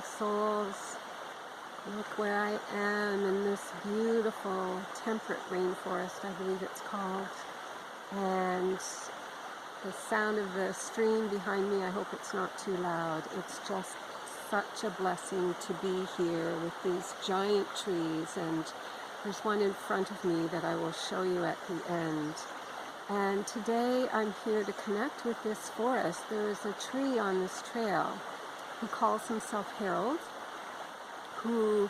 beautiful souls. Look where I am in this beautiful temperate rainforest, I believe it's called. And the sound of the stream behind me, I hope it's not too loud. It's just such a blessing to be here with these giant trees, and there's one in front of me that I will show you at the end. And today I'm here to connect with this forest. There is a tree on this trail who calls himself Harold, who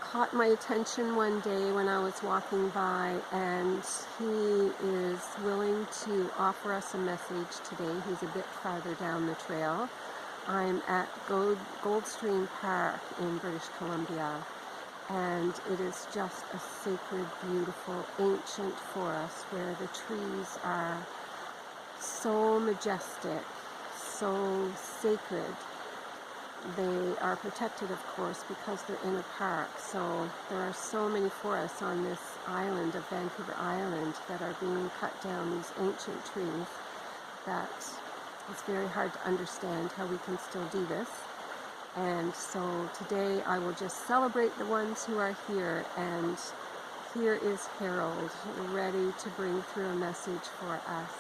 caught my attention one day when I was walking by, and he is willing to offer us a message today. He's a bit farther down the trail. I'm at Goldstream Park in British Columbia, and it is just a sacred, beautiful, ancient forest where the trees are so majestic, so sacred. They are protected, of course, because they're in a park. So there are so many forests on this island of Vancouver Island that are being cut down, these ancient trees, that it's very hard to understand how we can still do this. And so today I will just celebrate the ones who are here, and here is Harold, ready to bring through a message for us.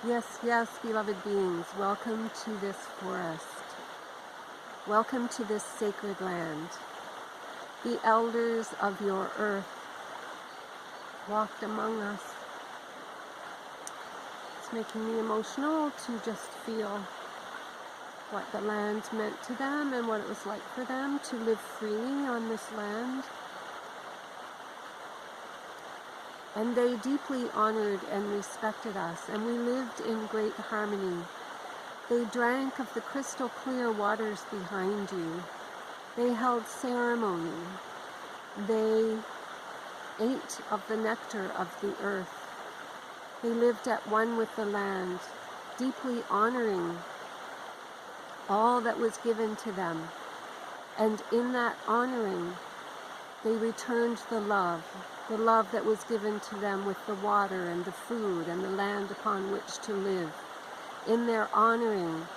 Yes, yes, beloved beings, welcome to this forest. Welcome to this sacred land. The elders of your earth walked among us. It's making me emotional to just feel what the land meant to them and what it was like for them to live freely on this land. And they deeply honored and respected us, and we lived in great harmony. They drank of the crystal clear waters behind you. They held ceremony. They ate of the nectar of the earth. They lived at one with the land, deeply honoring all that was given to them. And in that honoring, they returned the love that was given to them with the water and the food and the land upon which to live. In their honoring,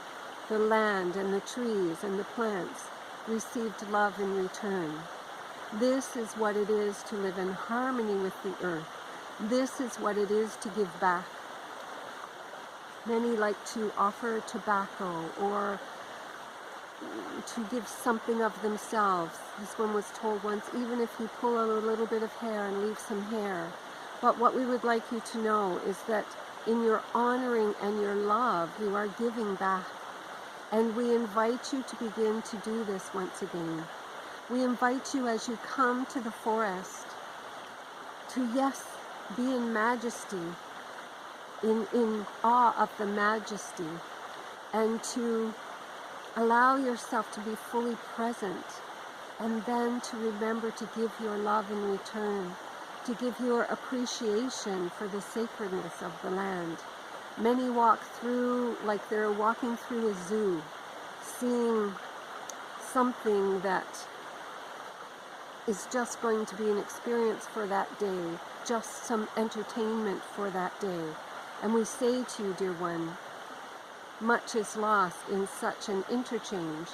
the land and the trees and the plants received love in return. This is what it is to live in harmony with the earth. This is what it is to give back. Many like to offer tobacco or to give something of themselves. This one was told once, even if you pull out a little bit of hair and leave some hair. But what we would like you to know is that in your honoring and your love, you are giving back. And we invite you to begin to do this once again. We invite you, as you come to the forest, to, yes, be in majesty, in awe of the majesty, and to allow yourself to be fully present, and then to remember to give your love in return, to give your appreciation for the sacredness of the land. Many walk through like they're walking through a zoo, seeing something that is just going to be an experience for that day, just some entertainment for that day. And we say to you, dear one, much is lost in such an interchange.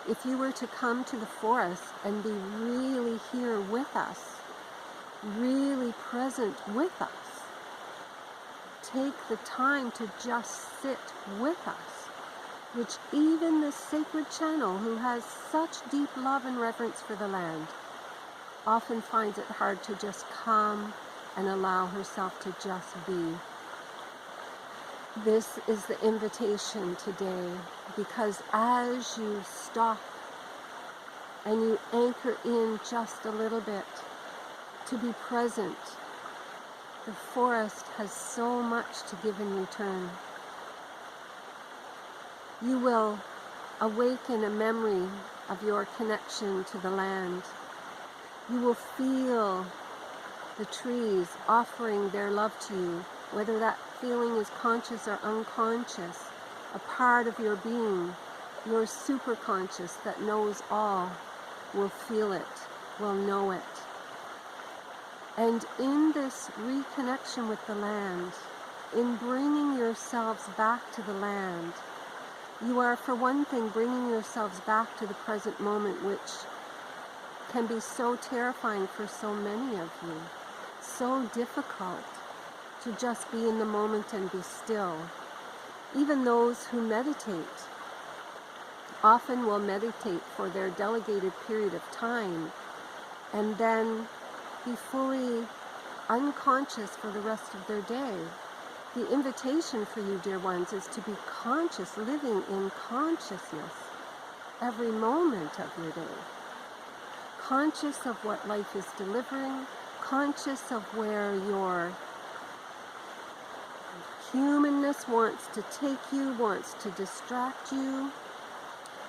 If you were to come to the forest and be really here with us, really present with us, take the time to just sit with us, which even this sacred channel, who has such deep love and reverence for the land, often finds it hard to just come and allow herself to just be. This is the invitation today, because as you stop and you anchor in just a little bit to be present, the forest has so much to give in return. You will awaken a memory of your connection to the land. You will feel the trees offering their love to you, whether that feeling is conscious or unconscious. A part of your being, your superconscious that knows all, will feel it, will know it. And in this reconnection with the land, in bringing yourselves back to the land, You are, for one thing, bringing yourselves back to the present moment, which can be so terrifying for so many of you, so difficult to just be in the moment and be still. Even those who meditate often will meditate for their delegated period of time and then be fully unconscious for the rest of their day. The invitation for you, dear ones, is to be conscious, living in consciousness every moment of your day. Conscious of what life is delivering, conscious of where your humanness wants to take you, wants to distract you,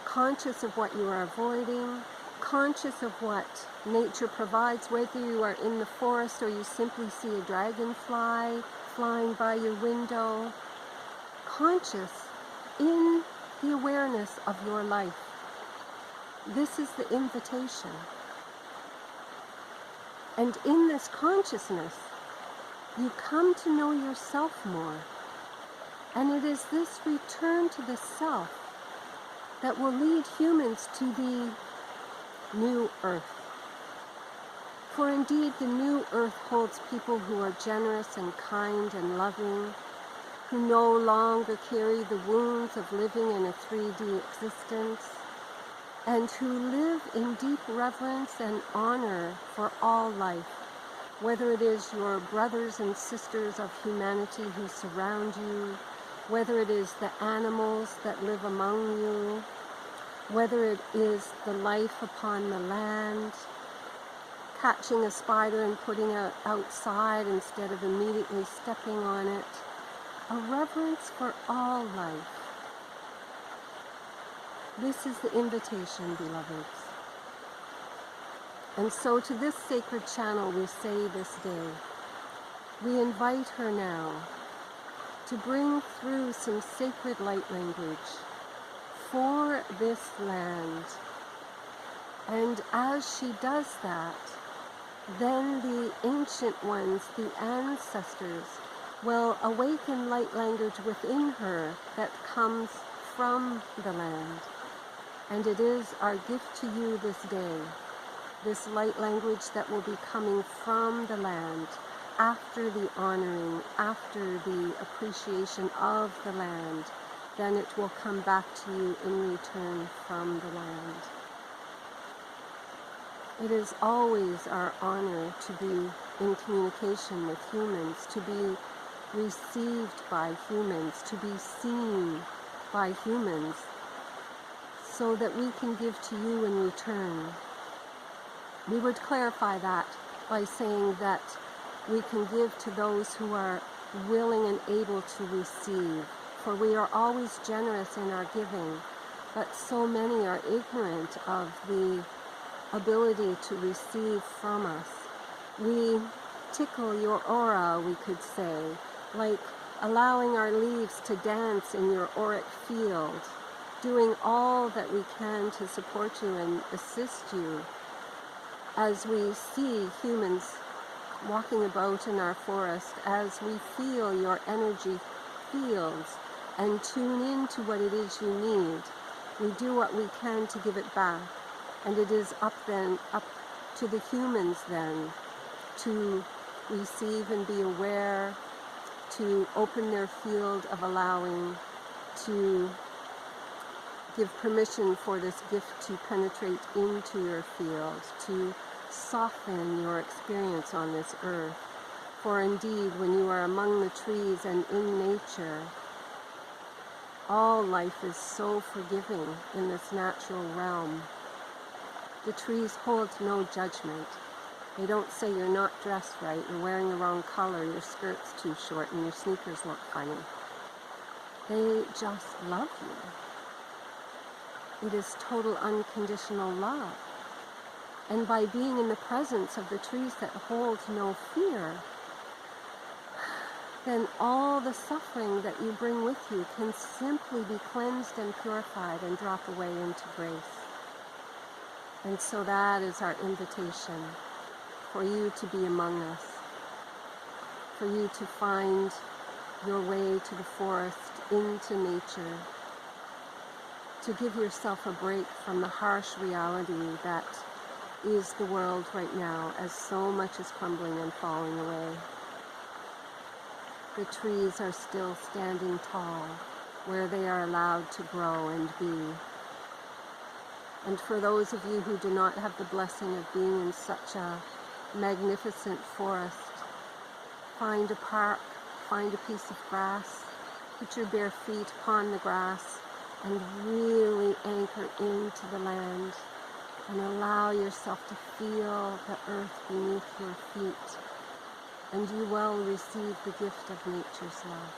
conscious of what you are avoiding, conscious of what nature provides, whether you are in the forest or you simply see a dragonfly flying by your window, conscious in the awareness of your life. This is the invitation. And in this consciousness, you come to know yourself more. And it is this return to the self that will lead humans to the new earth. For indeed, the new earth holds people who are generous and kind and loving, who no longer carry the wounds of living in a 3D existence, and who live in deep reverence and honor for all life, whether it is your brothers and sisters of humanity who surround you, whether it is the animals that live among you, whether it is the life upon the land, catching a spider and putting it outside instead of immediately stepping on it. A reverence for all life. This is the invitation, beloveds. And so to this sacred channel we say this day, we invite her now to bring through some sacred light language for this land. And as she does that, then the ancient ones, the ancestors, will awaken light language within her that comes from the land. And it is our gift to you this day, this light language that will be coming from the land after the honoring, after the appreciation of the land. Then it will come back to you in return from the land. It is always our honor to be in communication with humans, to be received by humans, to be seen by humans, so that we can give to you in return. We would clarify that by saying that we can give to those who are willing and able to receive, for we are always generous in our giving, but so many are ignorant of the ability to receive from us. We tickle your aura, we could say, like allowing our leaves to dance in your auric field, doing all that we can to support you and assist you as we see humans walking about in our forest, as we feel your energy fields and tune into what it is you need. We do what we can to give it back. And it is up to the humans then to receive and be aware, to open their field of allowing, to give permission for this gift to penetrate into your field, to soften your experience on this earth. For indeed, when you are among the trees and in nature, all life is so forgiving in this natural realm. The trees hold no judgment. They don't say you're not dressed right, you're wearing the wrong color, your skirt's too short, and your sneakers look funny. They just love you. It is total unconditional love. And by being in the presence of the trees that hold no fear, then all the suffering that you bring with you can simply be cleansed and purified and drop away into grace. And so that is our invitation for you to be among us, for you to find your way to the forest, into nature, to give yourself a break from the harsh reality that is the world right now, as so much is crumbling and falling away. The trees are still standing tall where they are allowed to grow and be. And for those of you who do not have the blessing of being in such a magnificent forest, find a park, find a piece of grass, put your bare feet upon the grass, and really anchor into the land and allow yourself to feel the earth beneath your feet, and you will receive the gift of nature's love.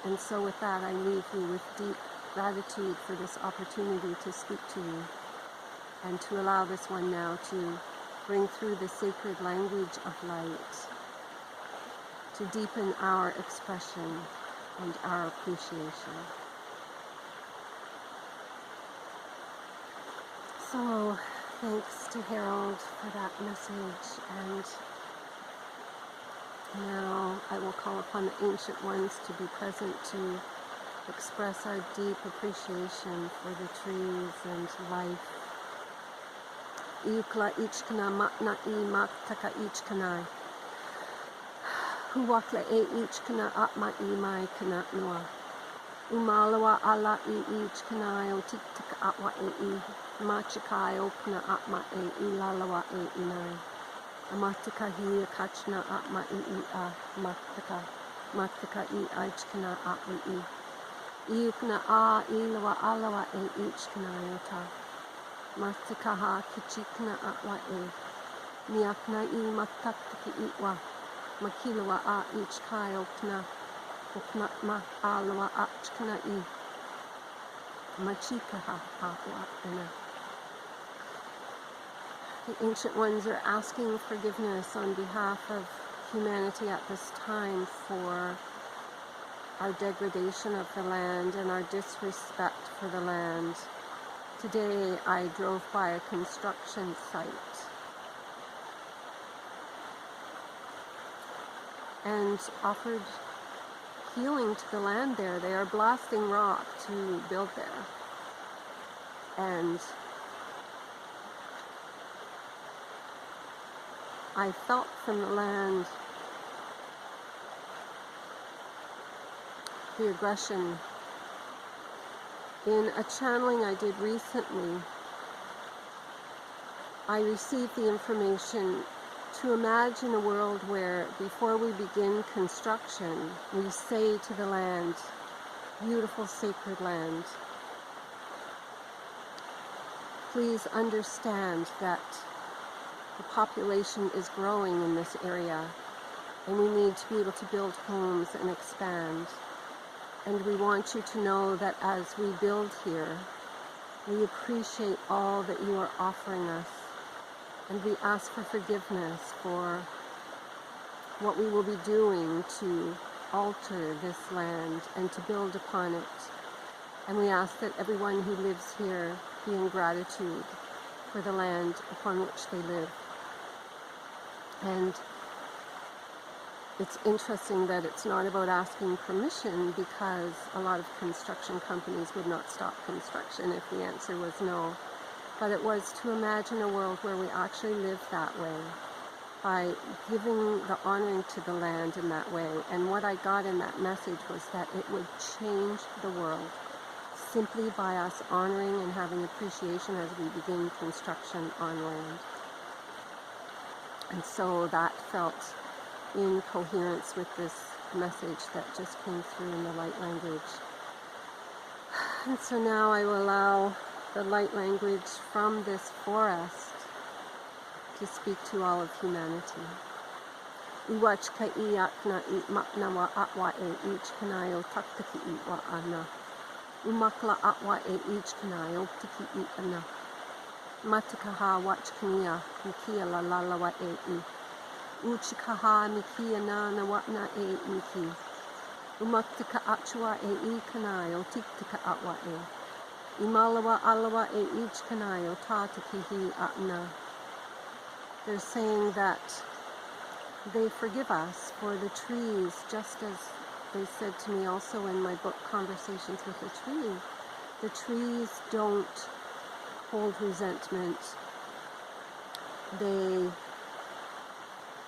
And so with that, I leave you with deep gratitude for this opportunity to speak to you, and to allow this one now to bring through the sacred language of light, to deepen our expression and our appreciation. So, thanks to Harold for that message, and now I will call upon the ancient ones to be present to express our deep appreciation for the trees and life. Iukla ichkana matna I maktaka ichkana. Huwakla e ichkana atma I mai kana noa. Umalawa ala I ichkana o tiktika atwa e I. Machikai okna atma e ilalawa e inai. Amatika hi akachna atma I a maktaka. Maktaka I ichkana atma I. Iukna a ilawa alawa e ichkana yota. Matikaha kichikna atwa e. Miakna I mataktaki itwa. Makilawa a ichkai okna. Okna ma alawa achkana I. Machikaha atwa ina. The ancient ones are asking forgiveness on behalf of humanity at this time for our degradation of the land and our disrespect for the land. Today I drove by a construction site and offered healing to the land there. They are blasting rock to build there. And I felt from the land the aggression. In a channeling I did recently, I received the information to imagine a world where before we begin construction, we say to the land, beautiful sacred land, please understand that the population is growing in this area, and we need to be able to build homes and expand. And we want you to know that as we build here, we appreciate all that you are offering us, and we ask for forgiveness for what we will be doing to alter this land and to build upon it. And we ask that everyone who lives here be in gratitude for the land upon which they live. And it's interesting that it's not about asking permission, because a lot of construction companies would not stop construction if the answer was no. But it was to imagine a world where we actually live that way, by giving the honoring to the land in that way. And what I got in that message was that it would change the world simply by us honoring and having appreciation as we begin construction on land. And so that felt in coherence with this message that just came through in the light language. And so now I will allow the light language from this forest to speak to all of humanity. Iwachka iakna itmakna wa atwa e ich kanayo taktaki itwa ana. Umakla atwa e ich kanayo tiki itana. Matikaha wachkania mikia la lalawa e I. Uchikaha mikia na nawatna e miki. Umaktika achwa e I kanayo tiktika atwa e. Imalawa alawa e ich kanayo tatakihi atna. They're saying that they forgive us for the trees, just as they said to me also in my book, Conversations with a Tree, the trees don't hold resentment. They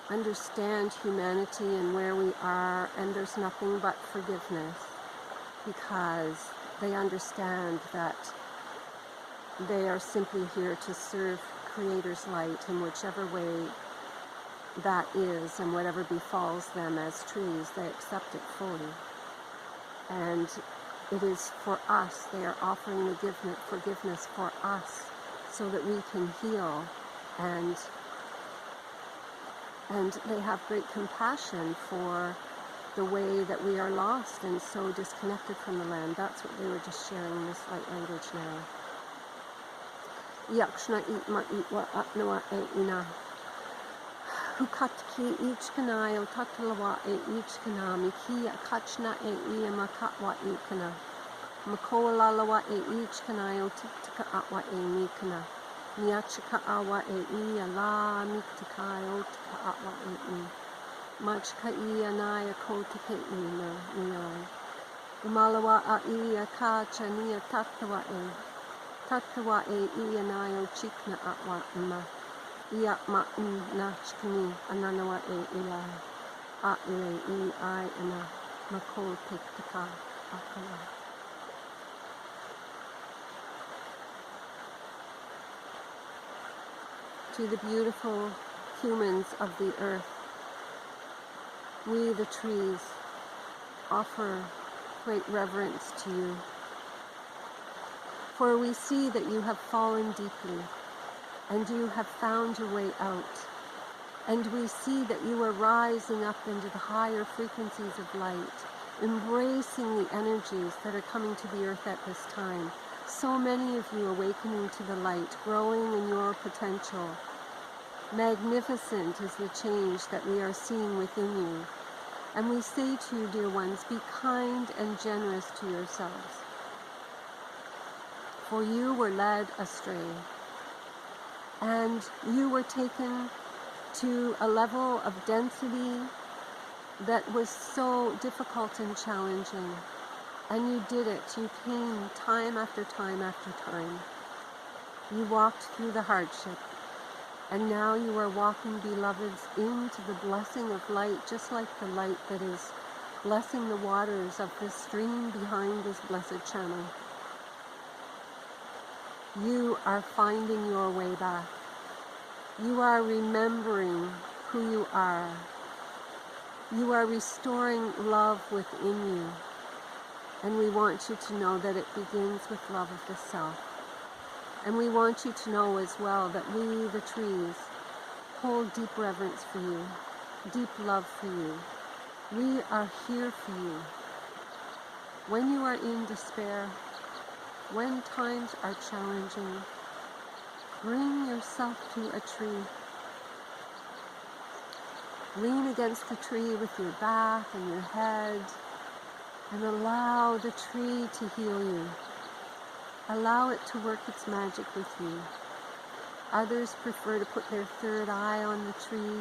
understand humanity and where we are, and there's nothing but forgiveness, because they understand that they are simply here to serve Creator's light in whichever way that is, and whatever befalls them as trees, they accept it fully. And it is for us, they are offering the forgiveness for us so that we can heal, and they have great compassion for the way that we are lost and so disconnected from the land. That's what they were just sharing in this light language now. Yakshna itma itwa atnawa e ina. Hukatki each kana o tatlawa e each kana miki akachna e ia makatwa e kana. Makolalawa e each kana o tiktika atwa e mikana. Niachika awa e ia la miktika o tika atwa e i. Machka ia naya kotike ina niai. Umalawa a ia kacha nia tatawa e. Tatawa e ia naya o chikna atwa ima. Ia ma nachkini ananawa e ila. A ile I ana mako tiktika akala. To the beautiful humans of the earth, we the trees offer great reverence to you, for we see that you have fallen deeply and you have found your way out, and we see that you are rising up into the higher frequencies of light, embracing the energies that are coming to the earth at this time. So many of you awakening to the light, growing in your potential. Magnificent is the change that we are seeing within you. And we say to you, dear ones, be kind and generous to yourselves. For you were led astray, and you were taken to a level of density that was so difficult and challenging. And you did it. You came time after time after time. You walked through the hardship. And now you are walking, beloveds, into the blessing of light, just like the light that is blessing the waters of this stream behind this blessed channel. You are finding your way back. You are remembering who you are. You are restoring love within you. And we want you to know that it begins with love of the self. And we want you to know as well that we, the trees, hold deep reverence for you, deep love for you. We are here for you. When you are in despair, when times are challenging, bring yourself to a tree. Lean against the tree with your back and your head, and allow the tree to heal you. Allow it to work its magic with you. Others prefer to put their third eye on the tree.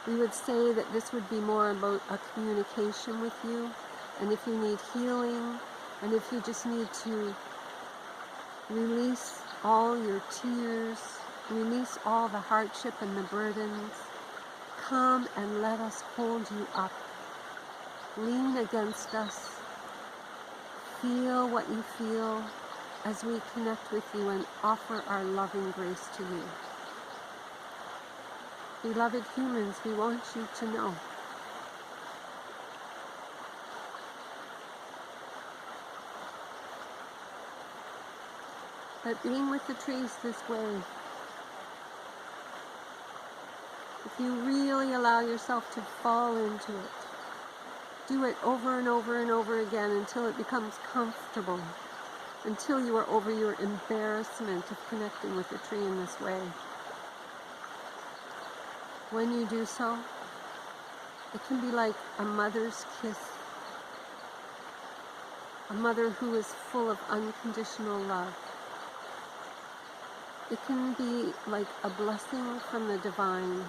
We would say that this would be more about a communication with you, and if you need healing, and if you just need to release all your tears, release all the hardship and the burdens, come and let us hold you up. Lean against us. Feel what you feel as we connect with you and offer our loving grace to you. Beloved humans, we want you to know that being with the trees this way, if you really allow yourself to fall into it, do it over and over and over again until it becomes comfortable, until you are over your embarrassment of connecting with the tree in this way. When you do so, it can be like a mother's kiss, a mother who is full of unconditional love. It can be like a blessing from the divine,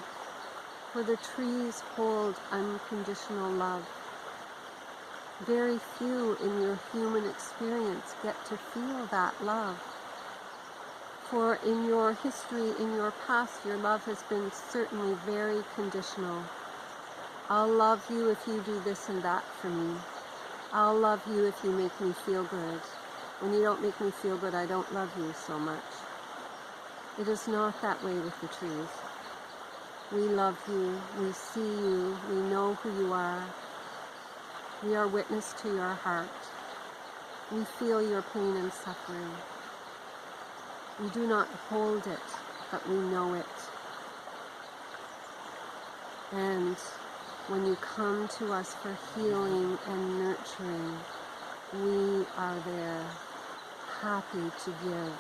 where the trees hold unconditional love. Very few in your human experience get to feel that love. For in your history, in your past, your love has been certainly very conditional. I'll love you if you do this and that for me. I'll love you if you make me feel good. When you don't make me feel good, I don't love you so much. It is not that way with the trees. We love you, we see you, we know who you are. We are witness to your heart. We feel your pain and suffering. We do not hold it, but we know it. And when you come to us for healing and nurturing, we are there, happy to give.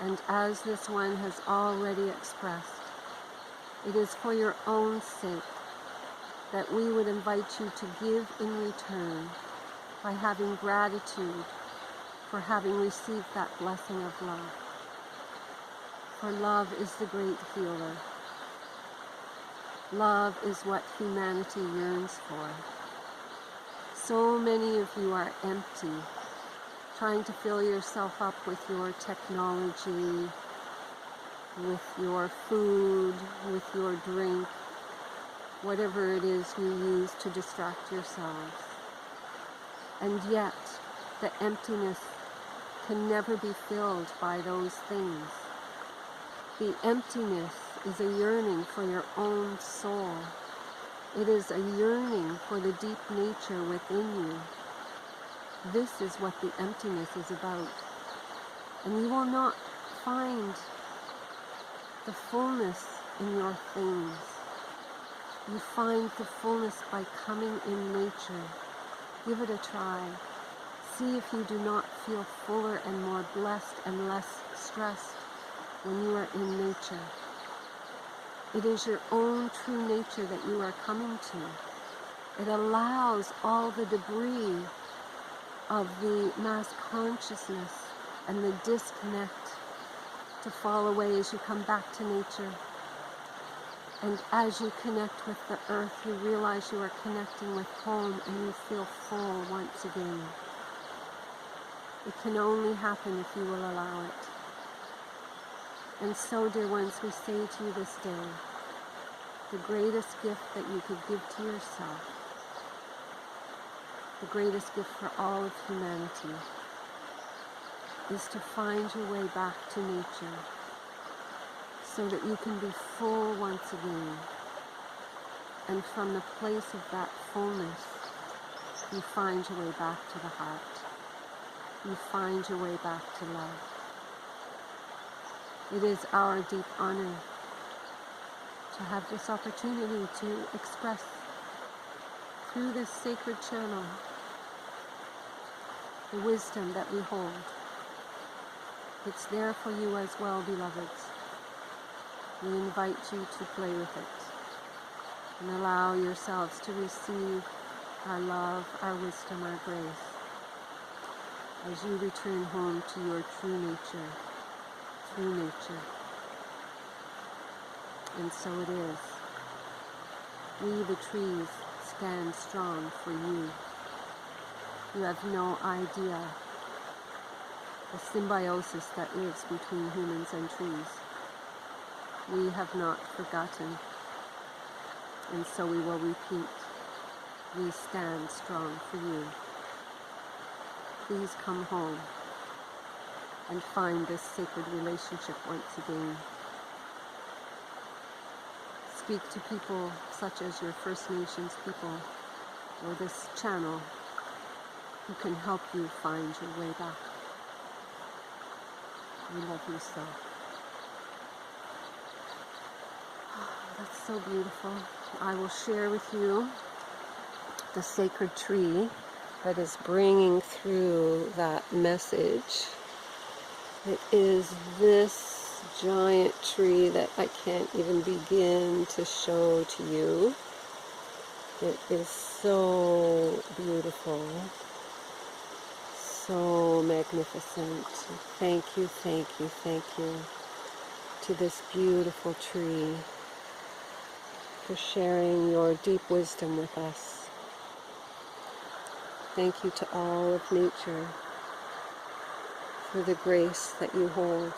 And as this one has already expressed, it is for your own sake that we would invite you to give in return by having gratitude for having received that blessing of love. For love is the great healer. Love is what humanity yearns for. So many of you are empty, trying to fill yourself up with your technology, with your food, with your drink, whatever it is you use to distract yourselves. And yet, the emptiness can never be filled by those things. The emptiness is a yearning for your own soul. It is a yearning for the deep nature within you. This is what the emptiness is about. And you will not find the fullness in your things. You find the fullness by coming in nature. Give it a try. See if you do not feel fuller and more blessed and less stressed when you are in nature. It is your own true nature that you are coming to. It allows all the debris of the mass consciousness and the disconnect to fall away as you come back to nature. And as you connect with the earth, you realize you are connecting with home and you feel full once again. It can only happen if you will allow it. And so, dear ones, we say to you this day, the greatest gift that you could give to yourself, the greatest gift for all of humanity, is to find your way back to nature so that you can be full once again. And from the place of that fullness, you find your way back to the heart. You find your way back to love. It is our deep honor to have this opportunity to express through this sacred channel the wisdom that we hold. It's there for you as well, beloveds. We invite you to play with it and allow yourselves to receive our love, our wisdom, our grace as you return home to your true nature, through nature. And so it is. We, the trees, stand strong for you. You have no idea the symbiosis that lives between humans and trees. We have not forgotten, and so we will repeat. We stand strong for you. Please come home and find this sacred relationship once again. Speak to people such as your First Nations people or this channel who can help you find your way back. We love you so. That's so beautiful. I will share with you the sacred tree that is bringing through that message. It is this giant tree that I can't even begin to show to you. It is so beautiful, so magnificent. Thank you, thank you, thank you to this beautiful tree for sharing your deep wisdom with us. Thank you to all of nature for the grace that you hold.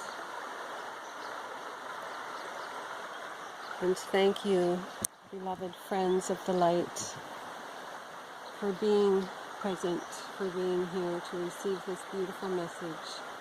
And thank you, beloved friends of the light, for being present, for being here to receive this beautiful message.